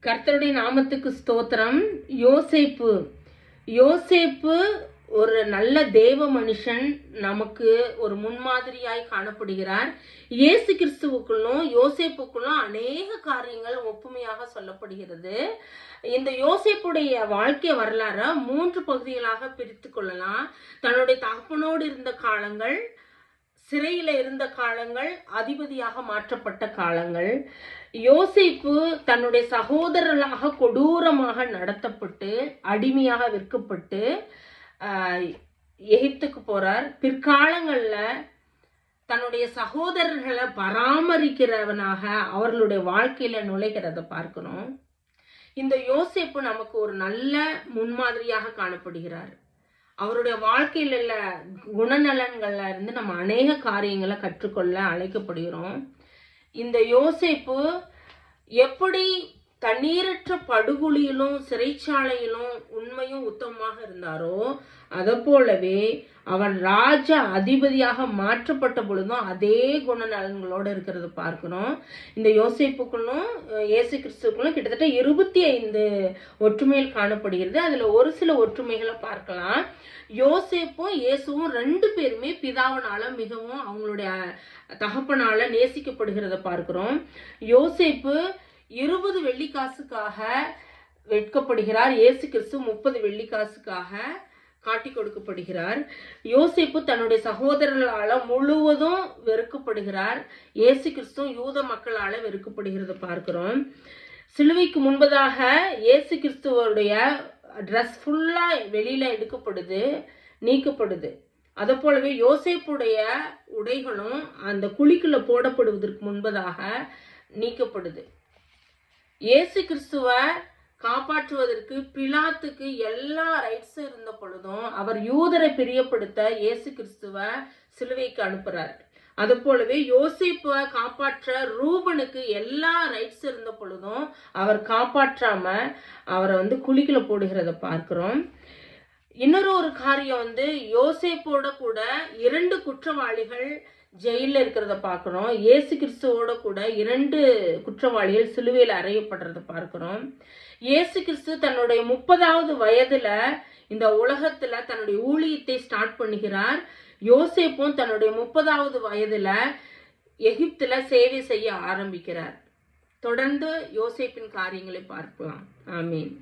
கர்த்தருடைய நாமத்துக்கு ஸ்தோத்திரம். யோசேப்பு ஒரு நல்ல தேவ மனுஷன், நமக்கு ஒரு முன்மாதிரியாய் காணப்படுகிறார். இயேசு கிறிஸ்துவுக்குள்ளும் யோசேப்புக்குள்ளும் அநேக காரியங்கள் ஒப்புமையாக சொல்லப்படுகிறது. இந்த யோசேப்புடைய வாழ்க்கை வரலாற 3 பகுதிகளாக பிரித்து கொள்ளலாம். தன்னுடைய தகப்பனோடு இருந்த காலங்கள், சிறையில இருந்த காலங்கள், அதிபதியாக மாற்றப்பட்ட காலங்கள். யோசேப்பு தன்னுடைய சகோதரர்களாக கொடூரமாக நடத்தப்பட்டு அடிமையாக விற்கப்பட்டு எகிப்துக்கு போறார். பிற்காலங்கள்ல தன்னுடைய சகோதரர்களை பராமரிக்கிறவனாக அவர்களுடைய வாழ்க்கையில நுழைகிறத பார்க்கணும். இந்த யோசேப்பு நமக்கு ஒரு நல்ல முன்மாதிரியாக காணப்படுகிறார். அவருடைய வாழ்க்கையில் உள்ள குணநலன்கள்ல இருந்து நம்ம அநேக காரியங்களை கற்றுக்கொள்ள அழைக்கப்படுகிறோம். இந்த யோசேப்பு எப்படி தண்ணீரற்ற படுகொலியிலும் சிறைச்சாலையிலும் உண்மையும் உத்தமமாக இருந்தாரோ, அதை போலவே அவர் ராஜா அதிபதியாக மாற்றப்பட்ட பொழுதும் அதே குணநலன்களோடு இருக்கிறது பார்க்கிறோம். இந்த யோசேப்புக்குள்ளும் இயேசு கிறிஸ்துவுக்குள்ளும் கிட்டத்தட்ட 25 ஒற்றுமைகள் காணப்படுகிறது. அதுல ஒரு சில ஒற்றுமைகளை பார்க்கலாம். யோசேப்பும் இயேசுவும் 2 பேருமே பிதாவினால மிகவும் அவங்களுடைய தகப்பனால நேசிக்கப்படுகிறத பார்க்கிறோம். யோசேப்பு 20 வெள்ளிக்காசுக்காக வெட்கப்படுகிறார். இயேசு கிறிஸ்து 30 வெள்ளிக்காசுக்காக காட்டி கொடுக்கப்படுகிறார். யோசேப்பு தன்னுடைய சகோதரர்களால முழுவதும் வெறுக்கப்படுகிறார். இயேசு கிறிஸ்து யூத மக்களால வெறுக்கப்படுகிறத பார்க்கிறோம். சிலுவைக்கு முன்பதாக இயேசு கிறிஸ்துவோடைய ட்ரெஸ் ஃபுல்லா வெளியில எடுக்கப்படுது, நீக்கப்படுது. அதை போலவே யோசேப்புடைய உடைகளும் அந்த குழிக்குள்ள போடப்படுவதற்கு முன்பதாக நீக்கப்படுது. இயேசு கிறிஸ்துவை காப்பாற்றுவதற்கு பிலாத்துக்கு எல்லா ரைட்ஸும் இருந்த பொழுதும் அவர் யூதரை பிரியப்படுத்த இயேசு கிறிஸ்துவை சிலுவைக்கு அனுப்புறார். அது போலவே யோசேப்பை காப்பாற்ற ரூபனுக்கு எல்லா ரைட்ஸ் இருந்த பொழுதும் அவர் காப்பாற்றாம அவரை குழிக்குள்ள போடுகிறத பார்க்கிறோம். இன்னொரு காரியம் யோசேப்போட கூட 2 குற்றவாளிகள் ஜெயில இருக்கிறத பார்க்கிறோம். இயேசு கிறிஸ்துவோட கூட 2 குற்றவாளிகள் சிலுவையில் அறையப்படுறத பார்க்கிறோம். இயேசு கிறிஸ்து தன்னுடைய 30வது வயதுல இந்த உலகத்துல தன்னுடைய ஊழியத்தை ஸ்டார்ட் பண்ணுகிறார். யோசேப்பும் தன்னுடைய 30வது வயதுல எகிப்துல சேவை செய்ய ஆரம்பிக்கிறார். தொடர்ந்து யோசேப்பின் காரியங்களை பார்க்கலாம். ஆமீன்.